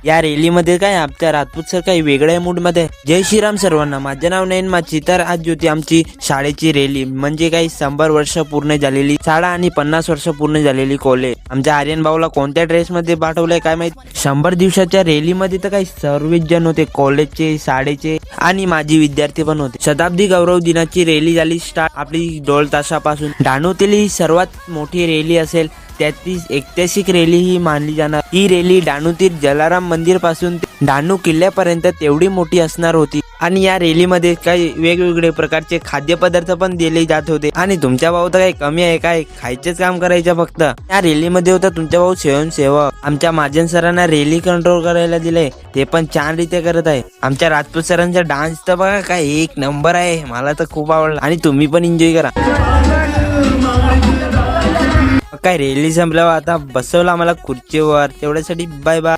या रॅलीमध्ये काय आमच्या राजपूत सर काही वेगळ्या मूड मध्ये. जय श्रीराम सर्वांना. माझे नाव नयन माची. तर आज होती आमची शाळेची रॅली, म्हणजे काही 100 वर्ष पूर्ण झालेली शाळा आणि 50 वर्ष पूर्ण झालेली कॉलेज. आमच्या आर्यन भाऊला कोणत्या ड्रेस मध्ये पाठवलंय काय माहित. 100 दिवसाच्या रॅलीमध्ये तर काही सर्वच जण होते, कॉलेजचे, शाळेचे आणि माझी विद्यार्थी पण होते. शताब्दी गौरव दिनाची रॅली झाली स्टार्ट. आपली ढोल ताशापासून. डहाणूतील ही सर्वात मोठी रॅली असेल, त्यातली ऐतिहासिक रॅली ही मानली जाणार. ही रॅली डहाणूतील जलाराम मंदिर पासून ते डहाणू किल्ल्यापर्यंत तेवढी मोठी असणार होती. आणि या रॅलीमध्ये काही वेगवेगळे प्रकारचे खाद्यपदार्थ पण दिले जात होते. आणि तुमच्या भाऊ तर काही कमी आहे काय, खायचेच काम करायचं फक्त. या रॅलीमध्ये होता तुमच्या भाऊ स्वयंसेवक. आमच्या महाजन सरांना रॅली कंट्रोल करायला दिलंय, ते पण छान रीत्या करत आहे. आमच्या राजपूत सरांचा डान्स तर बघा काय एक नंबर आहे, मला तर खूप आवडला आणि तुम्ही पण एन्जॉय करा. काय रॅली संपल्यावर आता बसवलं आम्हाला खुर्चीवर, तेवढ्यासाठी बाय बाय.